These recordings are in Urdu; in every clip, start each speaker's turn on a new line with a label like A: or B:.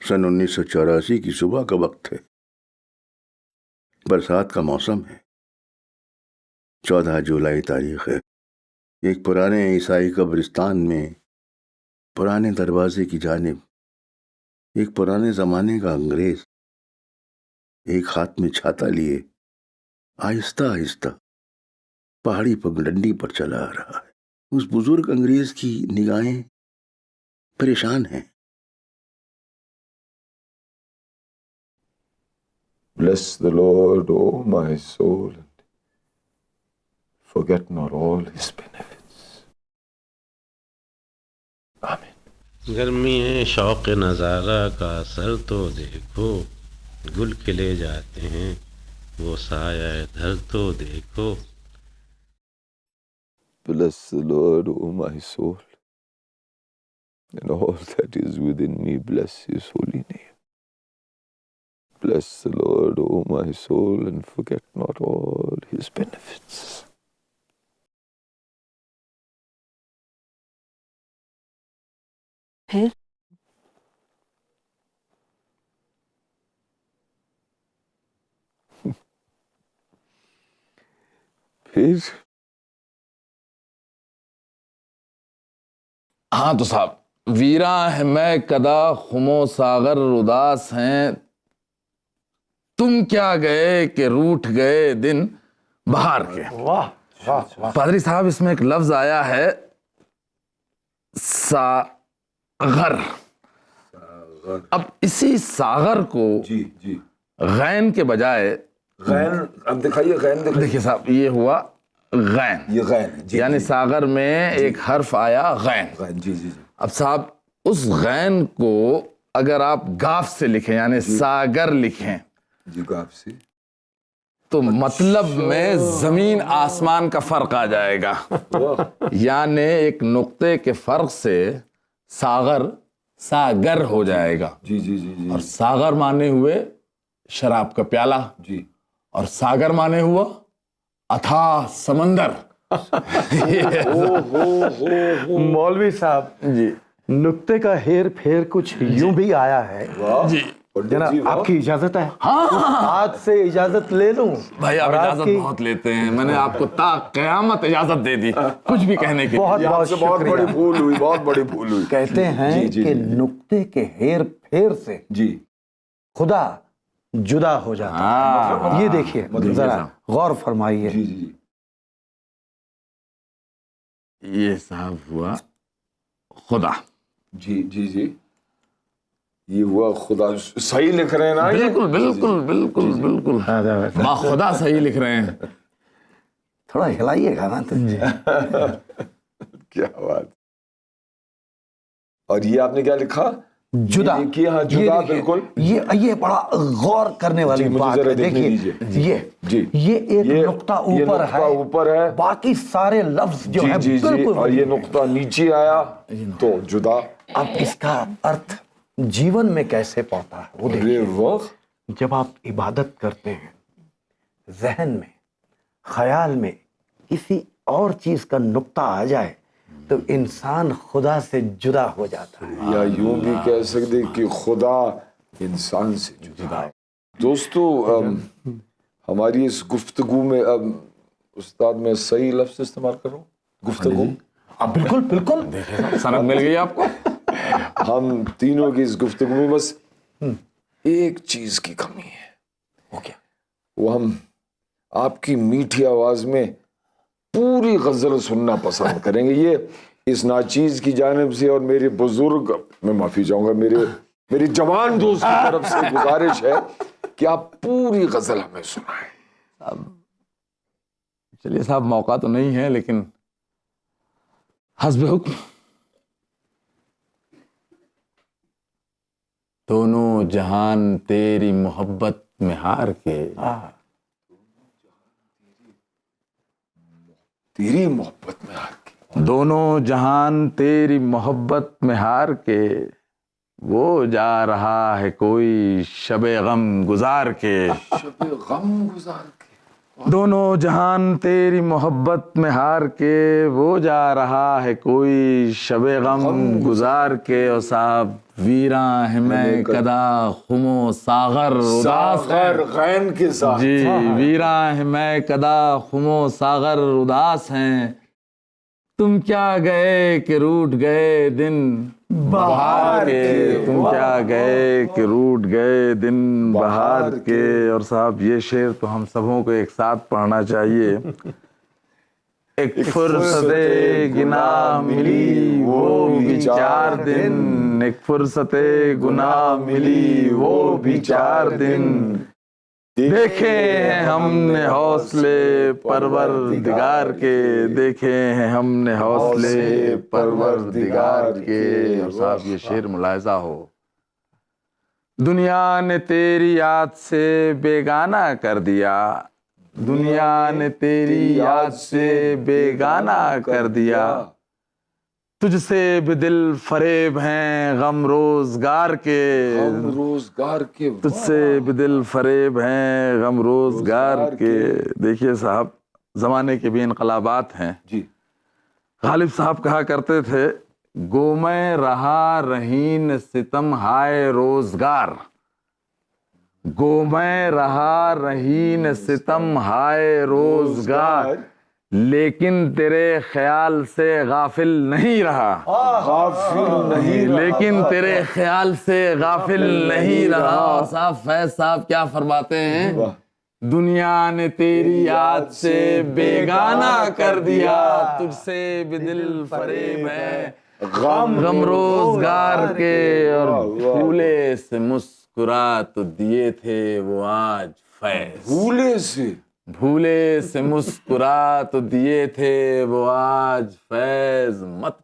A: سن 1984 کی صبح کا وقت ہے، برسات کا موسم ہے، 14 جولائی تاریخ ہے۔ ایک پرانے عیسائی قبرستان میں پرانے دروازے کی جانب ایک پرانے زمانے کا انگریز ایک ہاتھ میں چھاتا لیے آہستہ آہستہ پہاڑی پگڈنڈی پر چلا آ رہا ہے۔ اس بزرگ انگریز کی نگاہیں پریشان ہیں۔
B: Bless the Lord, O my soul, and forget not all his benefits. Amen.
C: گرمی ہے شوق نظارہ کا سر تو دیکھو، گل کھلے جاتے ہیں وہ سایہ دھر تو دیکھو۔
B: Bless the Lord, O my soul, and all that is within me, bless his holy name. Bless the Lord, O my soul, and forget not all his benefits.
D: پھر
E: ہاں تو صاحب، ویراں ہے میں کدا خمو ساغر اداس ہیں، تم کیا گئے کہ روٹھ گئے دن بہار کے۔ پادری صاحب، اس میں ایک لفظ آیا ہے ساغر۔ اب اسی ساغر کو غین کے بجائے
B: غین، اب دکھائیے غین،
E: دیکھیے صاحب، یہ ہوا غین،
B: یہ غین
E: یعنی ساغر میں ایک حرف آیا غین۔
B: جی جی جی
E: اب صاحب اس غین کو اگر آپ گاف سے لکھیں یعنی ساگر لکھیں
B: جی گاف سے،
E: تو مطلب میں زمین آسمان کا فرق آ جائے گا۔ یعنی ایک نقطے کے فرق سے ساغر ساگر ہو جائے گا۔
B: جی جی جی جی
E: اور ساغر مانے ہوئے شراب کا پیالہ،
B: جی،
E: اور ساگر مانے ہوا اتھاہ سمندر۔
F: مولوی صاحب
E: جی
F: نقطے کا ہیر پھیر کچھ یوں بھی آیا ہے
E: جی
F: جناب، آپ کی اجازت ہے؟ آج سے اجازت لے لوں؟
E: بھائی، آپ
F: اور آپ
E: اجازت
F: کی
E: بہت لیتے ہیں، میں نے آپ کو تا قیامت اجازت دے دی کچھ بھی کہنے کی۔
F: بہت بہت
B: بہت بڑی
F: شکریہ۔
B: بھول ہوئی، بہت بڑی بھول ہوئی۔
F: کہتے ہیں کہ نقطے کے ہیر پھیر سے
B: جی
F: خدا جدا ہو جاتا ہے۔ یہ دیکھیے ذرا غور فرمائیے۔
B: جی جی،
E: یہ صاحب ہوا خدا۔
B: جی جی جی، یہ ہوا خدا، صحیح لکھ رہے ہیں نا؟ یہ
E: بالکل بالکل بالکل بالکل، با خدا صحیح لکھ رہے ہیں۔
F: تھوڑا ہلائیے گا نا تو۔
B: کیا بات۔ اور یہ آپ نے کیا لکھا؟
F: جدا۔
B: یہ دیکھیے، ہاں جدا، بالکل۔
F: یہ بڑا غور کرنے والی
B: مجھے
F: بات
B: ذرا
F: ہے۔
B: دیکھنے
F: دیکھیے
B: دیجیے۔ جی،
F: یہ ایک نقطہ اوپر ہے، باقی سارے لفظ جو ہے
B: جی جی،
F: بالکل،
B: اور یہ نقطہ نیچے آیا تو جدا۔
F: اب اس کا ارتھ جیون میں کیسے پڑتا ہے وہ دیکھیے۔ جب آپ عبادت کرتے ہیں، ذہن میں خیال میں کسی اور چیز کا نقطہ آ جائے تو انسان خدا سے جدا ہو جاتا ہے،
B: یا یوں بھی کہہ سکتے کہ خدا انسان سے جدا۔ دوستو، ہماری اس گفتگو میں استاد میں صحیح لفظ استعمال کر رہا ہوں، گفتگو؟
F: اب بالکل بالکل
E: سند مل گئی آپ کو۔
B: ہم تینوں کی اس گفتگو میں بس ایک چیز کی کمی ہے۔
F: وہ کیا؟
B: وہ ہم آپ کی میٹھی آواز میں پوری غزل سننا پسند کریں گے۔ یہ اس ناچیز کی جانب سے اور میرے بزرگ، میں معافی چاہوں گا، میری جوان دوست کی طرف سے گزارش ہے کہ آپ پوری غزل ہمیں سنائیں۔
E: چلیے صاحب، موقع تو نہیں ہے لیکن حسب حکم۔ دونوں جہان تیری محبت میں ہار کے،
B: تیری محبت میں ہار کے،
E: دونوں جہان تیری محبت میں ہار کے، وہ جا رہا ہے کوئی شب غم گزار کے۔
B: شب غم گزار کے،
E: دونوں جہان تیری محبت میں ہار کے وہ جا رہا ہے کوئی شب غم گزار کے. اور صاحب ویراں ہے میں کدا خم و ساغر اداس
B: ساغر غین کے ساتھ.
E: جی ویراں ہے میں کدا خم و ساغر اداس ہیں. تم کیا گئے کہ روٹ گئے دن بہار کے. تم کیا گئے کہ روٹ گئے دن بہار کے. اور صاحب یہ شعر تو ہم سبوں کو ایک ساتھ پڑھنا چاہیے. ایک فرصت گناہ ملی وہ بھی 4 دن. ایک فرصت گناہ ملی وہ بھی 4 دن. دیکھے ہیں ہم نے حوصلے پروردگار کے. دیکھے ہیں ہم نے حوصلے پروردگار کے. اور صاحب یہ شعر ملاحظہ ہو. دنیا نے تیری یاد سے بیگانہ کر دیا. دنیا نے تیری یاد سے بیگانہ کر دیا. تجھ سے بھی دل فریب ہیں غم روزگار کے.
B: غم روزگار کے.
E: تجھ سے بھی دل فریب ہیں غم روزگار کے. دیکھیے صاحب زمانے کے بھی انقلابات ہیں.
B: جی
E: غالب صاحب کہا کرتے تھے گو میں رہا رہین ستم ہائے روزگار. گو میں رہا رہین ستم ہائے روزگار. لیکن تیرے خیال سے غافل نہیں رہا.
B: غافل نہیں رہا.
E: لیکن تیرے خیال سے غافل نہیں رہا. اور صاحب فیض صاحب کیا فرماتے ہیں؟ دنیا نے تیری یاد سے بیگانہ کر دیا. تجھ سے بھی دل فریب ہے غم روزگار کے. اور پھولے سے مسکرا تو دیے تھے وہ آج فیض. بھولے سے مسکرا تو دیے تھے وہ آج فیض. مت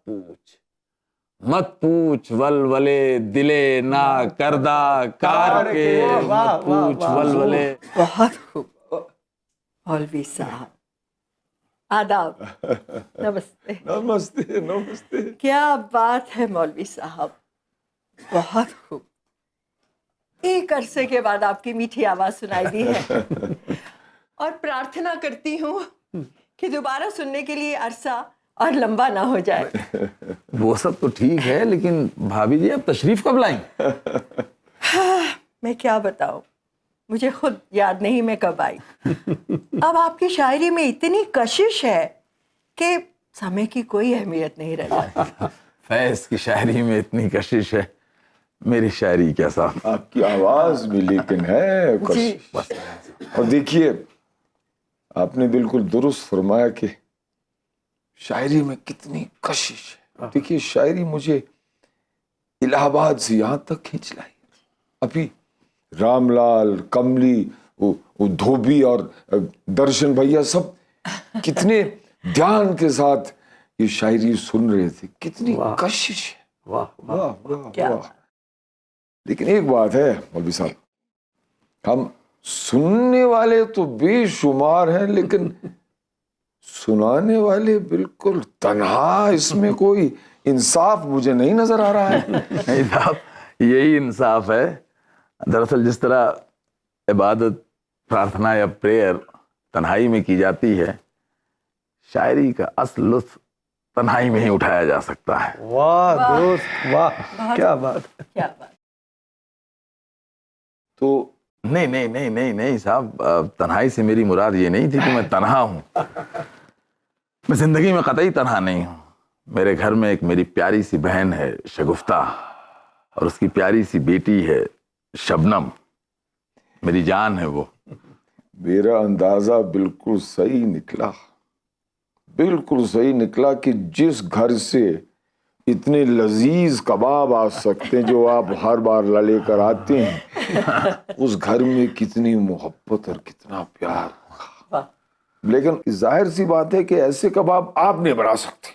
E: پوچھ ولولے دلے نا کردہ کار کے. مت پوچھ ولولے.
D: بہت خوب مولوی صاحب. آداب. نمستے.
B: نمستے نمستے.
D: کیا بات ہے مولوی صاحب. بہت خوب. ایک عرصے کے بعد آپ کی میٹھی آواز سنائی دی ہے اور پرارتھنا کرتی ہوں کہ دوبارہ سننے کے لیے عرصہ اور لمبا نہ ہو جائے.
E: وہ سب تو ٹھیک ہے لیکن بھابھی جی اب تشریف کب لائیں؟
D: میں کیا بتاؤں مجھے خود یاد نہیں میں کب آئی. اب آپ کی شاعری میں اتنی کشش ہے کہ سمے کی کوئی اہمیت نہیں رہ جاتی.
E: فیض کی شاعری میں اتنی کشش ہے. میری شاعری کیا صاحب
B: آپ کی آواز بھی لیکن ہے کشش. اور دیکھیے آپ نے بالکل درست فرمایا کہ شاعری میں کتنی کشش ہے. دیکھیے شاعری مجھے الہ آباد سے یہاں تک کھینچ لائی. ابھی رام لال کملی وہ دھوبی اور درشن بھیا سب کتنے دھیان کے ساتھ یہ شاعری سن رہے تھے. کتنی کشش ہے. واہ واہ واہ. لیکن ایک بات ہے مولوی صاحب ہم سننے والے تو بے شمار ہیں لیکن سنانے والے بالکل تنہا. اس میں کوئی انصاف مجھے نہیں نظر آ رہا ہے.
E: نہیں صاحب یہی انصاف ہے. دراصل جس طرح عبادت پرارتھنا یا پریئر تنہائی میں کی جاتی ہے شاعری کا اصل لطف تنہائی میں ہی اٹھایا جا سکتا ہے.
F: واہ دوست واہ کیا بات.
D: کیا بات.
B: تو
E: نہیں صاحب تنہائی سے میری مراد یہ نہیں تھی کہ میں تنہا ہوں. میں زندگی میں قطعی تنہا نہیں ہوں. میرے گھر میں ایک میری پیاری سی بہن ہے شگفتہ اور اس کی پیاری سی بیٹی ہے شبنم. میری جان ہے وہ.
B: میرا اندازہ بالکل صحیح نکلا کہ جس گھر سے اتنے لذیذ کباب آ سکتے ہیں جو آپ ہر بار لے کر آتے ہیں اس گھر میں کتنی محبت اور کتنا پیار. لیکن ظاہر سی بات ہے کہ ایسے کباب آپ نہیں بنا سکتے.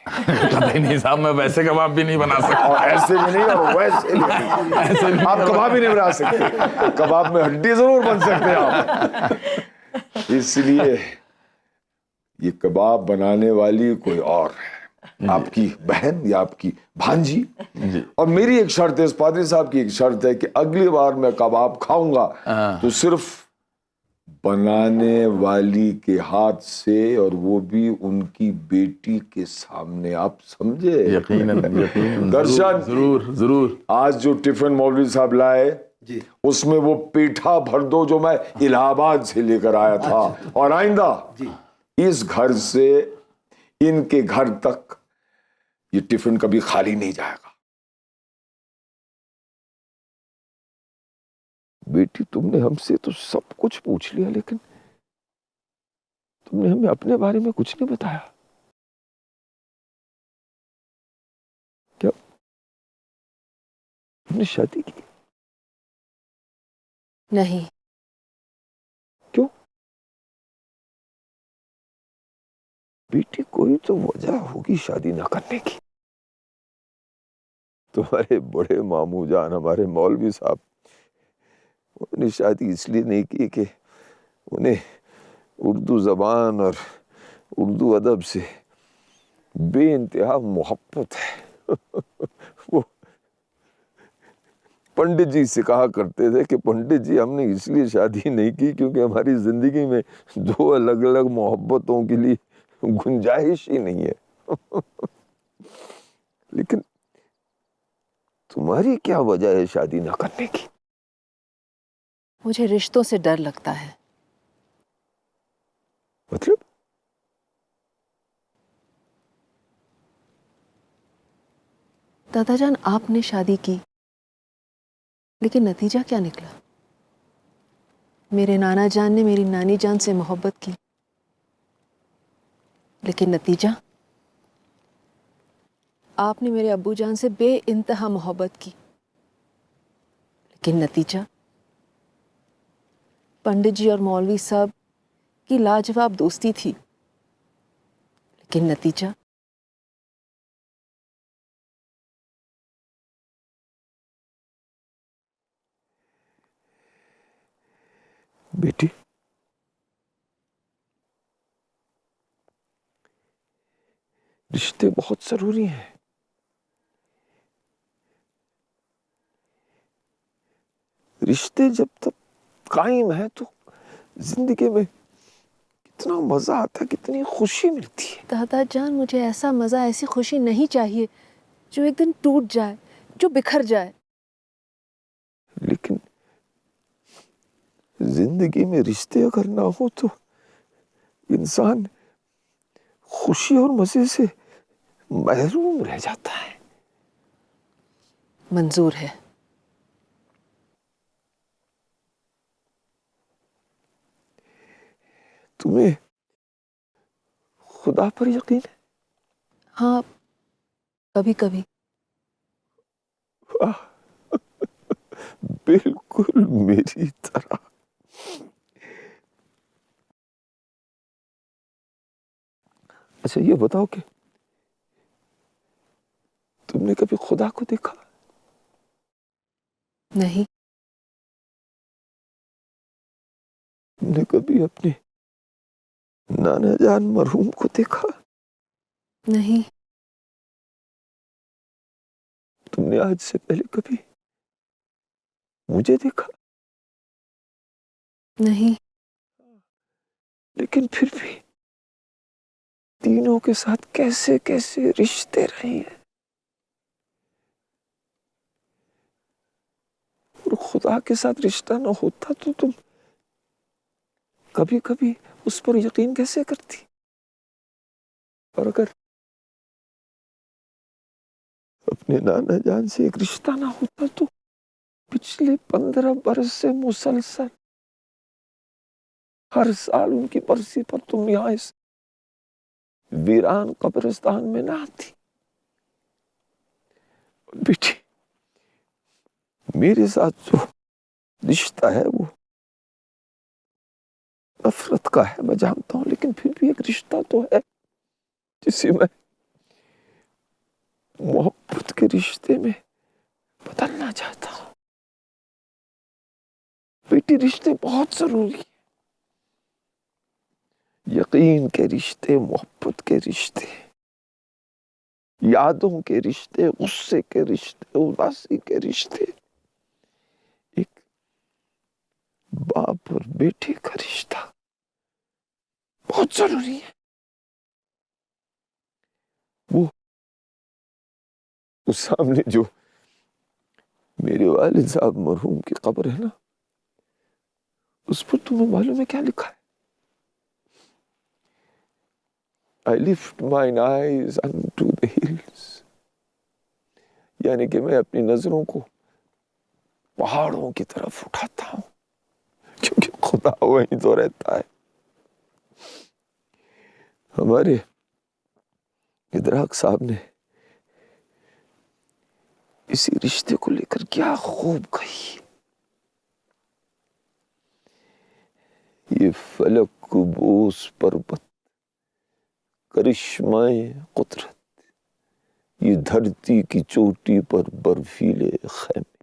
E: نہیں صاحب میں ویسے کباب بھی نہیں بنا سکتا.
B: اور ایسے بھی نہیں اور ویسے بھی آپ کباب ہی نہیں بنا سکتے. کباب میں ہڈی ضرور بن سکتے ہیں آپ. اس لیے یہ کباب بنانے والی کوئی اور ہے آپ کی بہن یا آپ کی بھانجی. اور میری ایک شرط ہے اس پادری صاحب کی ایک شرط ہے کہ اگلی بار میں کباب کھاؤں گا تو صرف بنانے والی کے ہاتھ سے اور وہ بھی ان کی بیٹی کے سامنے. آپ سمجھے؟
E: یقیناً یقیناً
B: درشن
E: ضرور ضرور.
B: آج جو ٹفن مولوی صاحب لائے اس میں وہ پیٹھا بھر دو جو میں الہ آباد سے لے کر آیا تھا. اور آئندہ اس گھر سے ان کے گھر تک یہ ٹفن کبھی خالی نہیں جائے گا. بیٹی تم نے ہم سے تو سب کچھ پوچھ لیا لیکن تم نے ہمیں اپنے بارے میں کچھ نہیں بتایا. کیا تم نے شادی کی؟
G: نہیں.
B: کیوں؟ بیٹی کوئی تو وجہ ہوگی شادی نہ کرنے کی. تمہارے بڑے ماموں جان ہمارے مولوی صاحب انہوں نے شادی اس لیے نہیں کی کہ انہیں اردو زبان اور اردو ادب سے بے انتہا محبت ہے. وہ پنڈت جی سے کہا کرتے تھے کہ پنڈت جی ہم نے اس لیے شادی نہیں کی کیونکہ ہماری زندگی میں دو الگ الگ محبتوں کے لیے گنجائش ہی نہیں ہے. لیکن تمہاری کیا وجہ ہے شادی نہ کرنے کی؟
G: مجھے رشتوں سے ڈر لگتا ہے.
B: مطلب؟
G: دادا جان آپ نے شادی کی لیکن نتیجہ کیا نکلا؟ میرے نانا جان نے میری نانی جان سے محبت کی لیکن نتیجہ آپ نے میرے ابو جان سے بے انتہا محبت کی لیکن نتیجہ پنڈت جی اور مولوی صاحب کی لاجواب دوستی تھی لیکن نتیجہ
B: بیٹی رشتے بہت ضروری ہیں. رشتے جب تک قائم ہیں تو زندگی میں کتنا مزہ آتا ہے, کتنی خوشی ملتی ہے.
G: دادا جان مجھے ایسا مزہ ایسی خوشی نہیں چاہیے جو ایک دن ٹوٹ جائے, جو بکھر جائے.
B: لیکن زندگی میں رشتے اگر نہ ہو تو انسان خوشی اور مزے سے محروم رہ جاتا ہے.
G: منظور ہے.
B: تمہیں خدا پر یقین ہے؟
G: ہاں کبھی کبھی.
B: واہ بالکل میری طرح. اچھا یہ بتاؤ کہ تم نے کبھی خدا کو دیکھا؟
G: نہیں.
B: تم نے کبھی اپنے نانا جان مرحوم کو دیکھا؟
G: نہیں.
B: تم نے آج سے پہلے کبھی مجھے دیکھا؟
G: نہیں.
B: لیکن پھر بھی تینوں کے ساتھ کیسے کیسے رشتے رہے ہیں. اور خدا کے ساتھ رشتہ نہ ہوتا تو تم کبھی کبھی اس پر یقین کیسے کرتی؟ اور اگر اپنے نانا جان سے ایک رشتہ نہ ہوتا تو پچھلے 15 برس سے مسلسل ہر سال ان کی برسی پر تم یہاں اس ویران قبرستان میں نہ آتی. بیٹی میرے ساتھ جو رشتہ ہے وہ نفرت کا ہے میں جانتا ہوں, لیکن پھر بھی ایک رشتہ تو ہے جسے میں محبت کے رشتے میں بدلنا چاہتا ہوں. بیٹی رشتے بہت ضروری ہیں. یقین کے رشتے, محبت کے رشتے, یادوں کے رشتے, غصے کے رشتے, اداسی کے رشتے, ایک باپ اور بیٹے کا رشتہ بہت ضروری ہے. وہ سامنے جو میرے والد صاحب مرحوم کی قبر ہے نا، اس پر تمہیں معلوم ہے کیا لکھا ہے؟ I lift mine eyes unto the hills. یعنی کہ میں اپنی نظروں کو پہاڑوں کی طرف اٹھاتا ہوں، کیونکہ خدا وہیں تو رہتا ہے. ہمارے ادراک صاحب نے اسی رشتے کو لے کر کیا خوب کہی. یہ فلک کو بوس پربت کرشمائے قدرت، یہ دھرتی کی چوٹی پر برفیلے خیمے،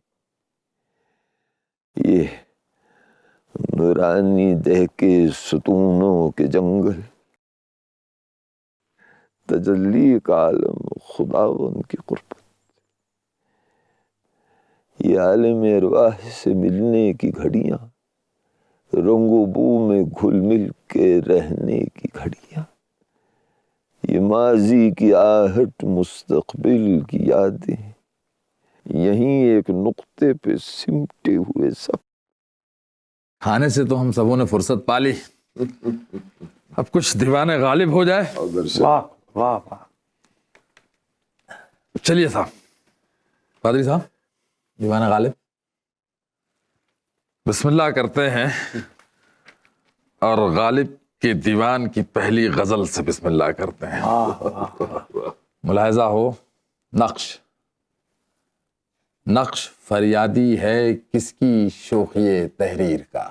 B: یہ نورانی دہ کے ستونوں کے جنگل، تجلی کا عالم خداوند کی قربت، یہ عالم ارواح سے ملنے کی گھڑیاں، رنگ و بو میں گھل مل کے رہنے کی گھڑیاں، یہ ماضی کی آہٹ مستقبل کی یادیں، یہیں ایک نقطے پہ سمٹے ہوئے سب.
E: کھانے سے تو ہم سبوں نے فرصت پا لی، اب کچھ دیوان غالب ہو جائے.
F: واہ واہ واہ.
E: چلیے صاحب، پادری صاحب، دیوان غالب بسم اللہ کرتے ہیں، اور غالب کے دیوان کی پہلی غزل سے بسم اللہ کرتے ہیں. ملاحظہ ہو، نقش فریادی ہے کس کی شوخی تحریر کا.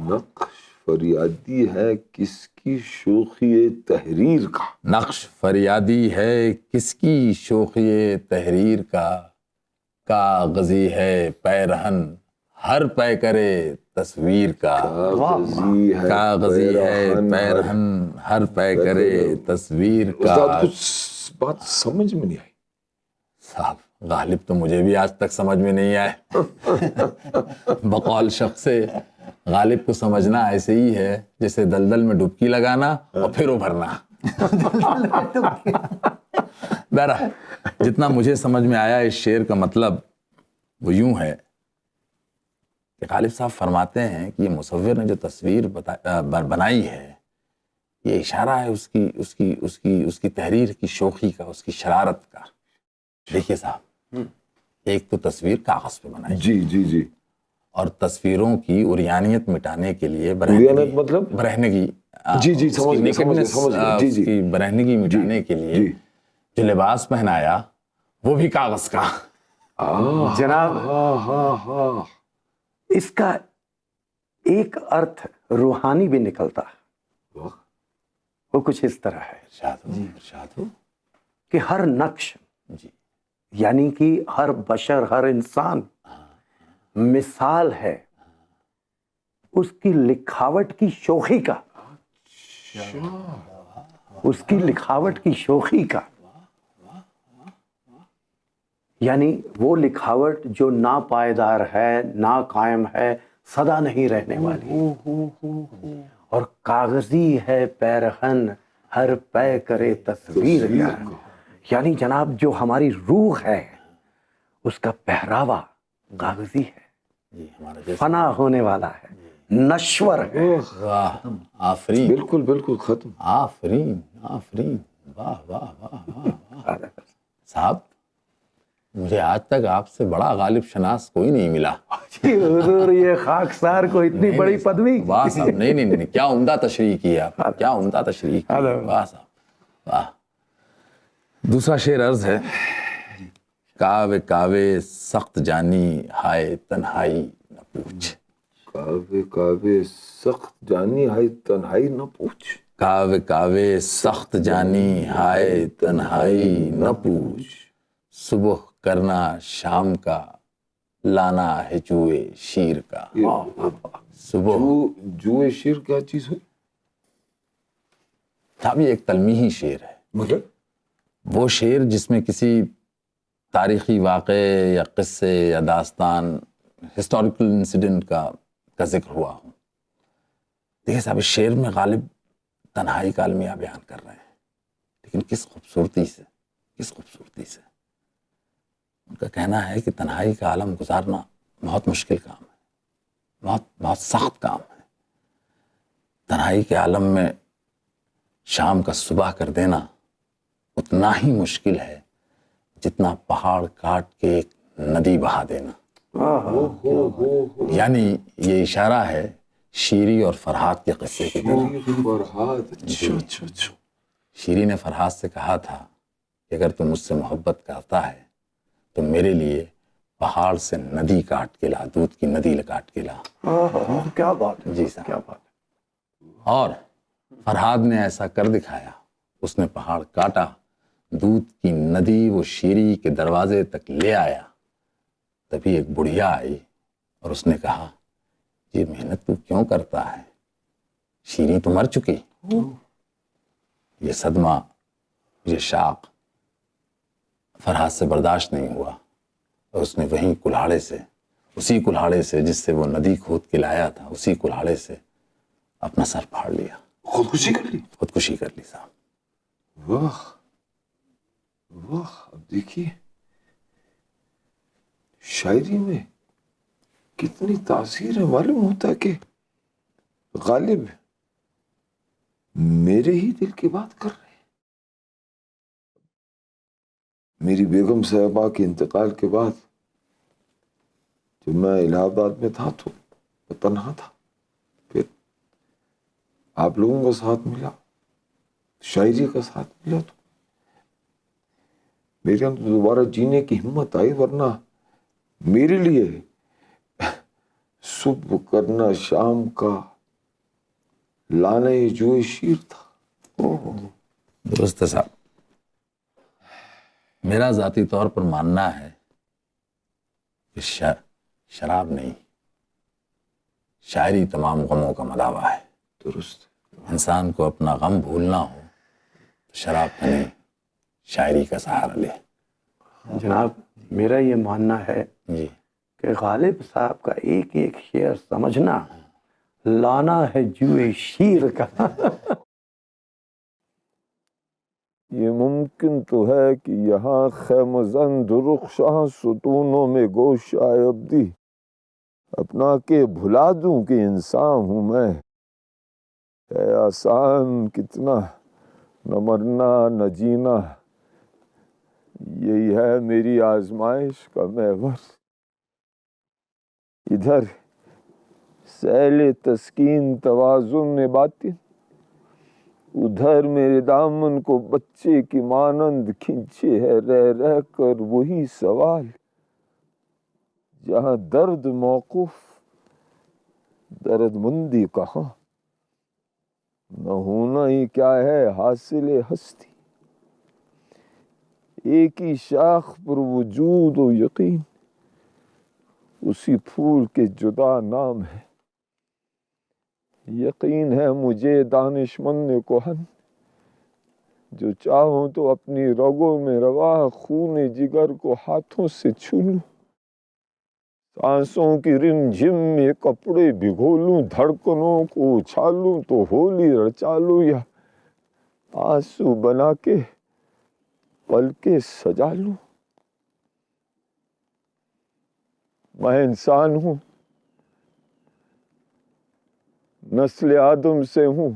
B: نقش فریادی ہے کس کی شوخی تحریر کا.
E: نقش فریادی ہے کس کی شوخی تحریر کا، کاغذی ہے پیرہن ہر پے کرے تصویر کا. کاغذی ہے پیرہن ہر پے کرے تصویر کا.
B: استاد کچھ بات سمجھ میں نہیں آئی.
E: صاحب غالب تو مجھے بھی آج تک سمجھ میں نہیں آئے. بقول شخص سے غالب کو سمجھنا ایسے ہی ہے جیسے دلدل میں ڈبکی لگانا اور پھر ابھرنا. بہرحال جتنا مجھے سمجھ میں آیا اس شعر کا مطلب وہ یوں ہے کہ غالب صاحب فرماتے ہیں کہ یہ مصور نے جو تصویر بنائی ہے یہ اشارہ ہے اس کی تحریر کی شوخی کا، اس کی شرارت کا. دیکھیے صاحب، ایک تو تصویر کاغذ پہ بنائی،
B: جی جی جی،
E: اور تصویروں کی عریانیت مٹانے کے لیے
B: مطلب
E: برہنگی،
B: جی جی سمجھ گیا جی جی،
E: کی برہنگی مٹانے کے لیے جو لباس پہنایا وہ بھی کاغذ کا.
F: جناب اس کا ایک ارتھ روحانی بھی نکلتا ہے، وہ کچھ اس طرح ہے
E: ارشاد ہو
F: کہ ہر نقش
E: جی،
F: یعنی کہ ہر بشر، ہر انسان مثال ہے اس کی لکھاوٹ کی شوخی کا، اس کی لکھاوٹ کی شوخی کا. یعنی وہ لکھاوٹ جو نا پائیدار ہے، نا قائم ہے، سدا نہیں رہنے والی. اور کاغذی ہے پیرہن ہر پے کرے تصویر کا، یعنی جناب جو ہماری روح ہے اس کا پہراوا کاغذی ہے، فنا ہونے والا ہے، نشور ہے.
E: واہ آفرین،
B: بالکل بالکل ختم.
E: آفرین آفرین، واہ واہ واہ واہ. صاحب مجھے آج تک آپ سے بڑا غالب شناس کوئی نہیں ملا.
F: حضور یہ خاکسار کو اتنی بڑی پدوی.
E: واہ صاحب، نہیں کیا عمدہ تشریح کیا، کیا عمدہ تشریح کی. واہ صاحب واہ. دوسرا شعر عرض ہے، کاوے کاوے سخت جانی ہائے تنہائی نہ پوچھ.
B: کاوے کاوے سخت جانی ہائے تنہائی نہ پوچھ.
E: کاوے کاوے سخت جانی ہائے تنہائی نہ پوچھ. صبح کرنا شام کا لانا ہے جوئے شیر کا. صبح
B: جوئے شیر کیا چیز ہوئی؟
E: صاحب یہ ایک تلمیحی شعر ہے،
B: مطلب
E: وہ شعر جس میں کسی تاریخی واقعے یا قصے یا داستان، ہسٹوریکل انسیڈنٹ کا کا ذکر ہوا ہوں. دیکھیے صاحب، اس شعر میں غالب تنہائی کا المیہ بیان کر رہے ہیں، لیکن کس خوبصورتی سے، کس خوبصورتی سے. ان کا کہنا ہے کہ تنہائی کا عالم گزارنا بہت مشکل کام ہے، بہت بہت سخت کام ہے. تنہائی کے عالم میں شام کا صبح کر دینا اتنا ہی مشکل ہے جتنا پہاڑ کاٹ کے ایک ندی بہا دینا. یعنی یہ اشارہ ہے شیری اور فرحات کے قصے کی طرف. شیری نے فرحات سے کہا تھا کہ اگر تم مجھ سے محبت کرتا ہے تو میرے لیے پہاڑ سے ندی کاٹ کے لا، دودھ کی ندی کاٹ کے لا.
F: کیا بات ہے
E: جی صاحب،
F: کیا بات ہے.
E: اور فرحاد نے ایسا کر دکھایا. اس نے پہاڑ کاٹا، دودھ کی ندی وہ شیری کے دروازے تک لے آیا. تبھی ایک بڑھیا آئی اور اس نے کہا، یہ محنت تو کیوں کرتا ہے؟ شیری تو مر چکی. یہ صدمہ، یہ شاق فرحاد سے برداشت نہیں ہوا اور اس نے وہیں کلہاڑے سے، اسی کلہاڑے سے جس سے وہ ندی کھود کے لایا تھا، اسی کلہاڑے سے اپنا سر پھاڑ لیا.
B: خودکشی کر لی.
E: خودکشی کر لی صاحب.
B: واہ واہ. اب دیکھیے شاعری میں کتنی تاثیر ہے. معلوم ہوتا ہے کہ غالب میرے ہی دل کی بات کر رہے ہیں. میری بیگم صاحبہ کے انتقال کے بعد جب میں الہ آباد میں تھا تو میں تنہا تھا. پھر آپ لوگوں کا ساتھ ملا، شاعری کا ساتھ ملا، تو میرے اندر دوبارہ جینے کی ہمت آئی. ورنہ میرے لیے صبح کرنا شام کا لانا یہ جو شیر تھا.
E: درست ہے صاحب. میرا ذاتی طور پر ماننا ہے کہ شراب نہیں، شاعری تمام غموں کا مداوا ہے.
B: درست.
E: انسان کو اپنا غم بھولنا ہو تو شراب کا نہیں، شاعری کا سہارا لے.
F: جناب میرا یہ ماننا ہے
E: جی
F: کہ غالب صاحب کا ایک ایک شعر سمجھنا لانا ہے جوئے شیر کا.
B: یہ ممکن تو ہے کہ یہاں خیمہ زن درخشاں ستونوں میں گوش آئے ابدی اپنا کے بھلا دوں کہ انسان ہوں میں. ہے آسان کتنا نہ مرنا نہ جینا، یہی ہے میری آزمائش کا محور. ادھر سیل تسکین توازن باطن، ادھر میرے دامن کو بچے کی مانند کھینچے ہے رہ رہ کر وہی سوال. جہاں درد موقوف درد مندی کہاں، نہ ہونا ہی کیا ہے حاصل ہستی. ایک ہی شاخ پر وجود و یقین، اسی پھول کے جدا نام ہے. یقین ہے مجھے دانشمند کہن، جو چاہوں تو اپنی رگوں میں روا خون جگر کو ہاتھوں سے چھو لوں. سانسوں کی رم جھم میں کپڑے بھگو لوں، دھڑکنوں کو اچھالوں تو ہولی رچا لوں، یا آنسو بنا کے پلکیں سجا لوں. میں انسان ہوں، نسل آدم سے ہوں،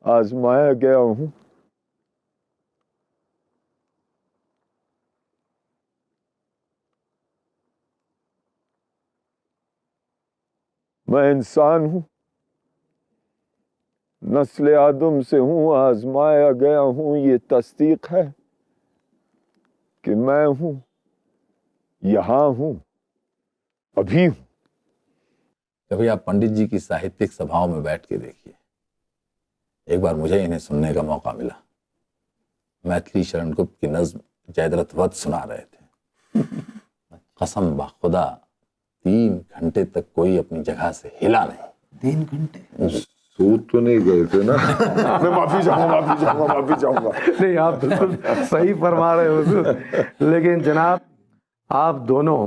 B: آزمایا گیا ہوں. میں انسان ہوں، نسل آدم سے ہوں، آزمایا گیا ہوں. یہ تصدیق ہے کہ میں ہوں، یہاں ہوں، ابھی ہوں.
E: کبھی آپ پنڈت جی کی ساہتک سبھاؤں میں بیٹھ کے دیکھیے. ایک بار مجھے انہیں سننے کا موقع ملا. میتھلی شرن گپت کی نظم جیدرت ود سنا رہے تھے. قسم بخدا 3 گھنٹے تک کوئی اپنی جگہ سے ہلا نہیں.
F: 3 گھنٹے
B: سود تو نہیں گئے تھے نا؟ میں معافی چاہوں گا.
F: نہیں، آپ بالکل صحیح فرما رہے ہو حضور. لیکن جناب آپ دونوں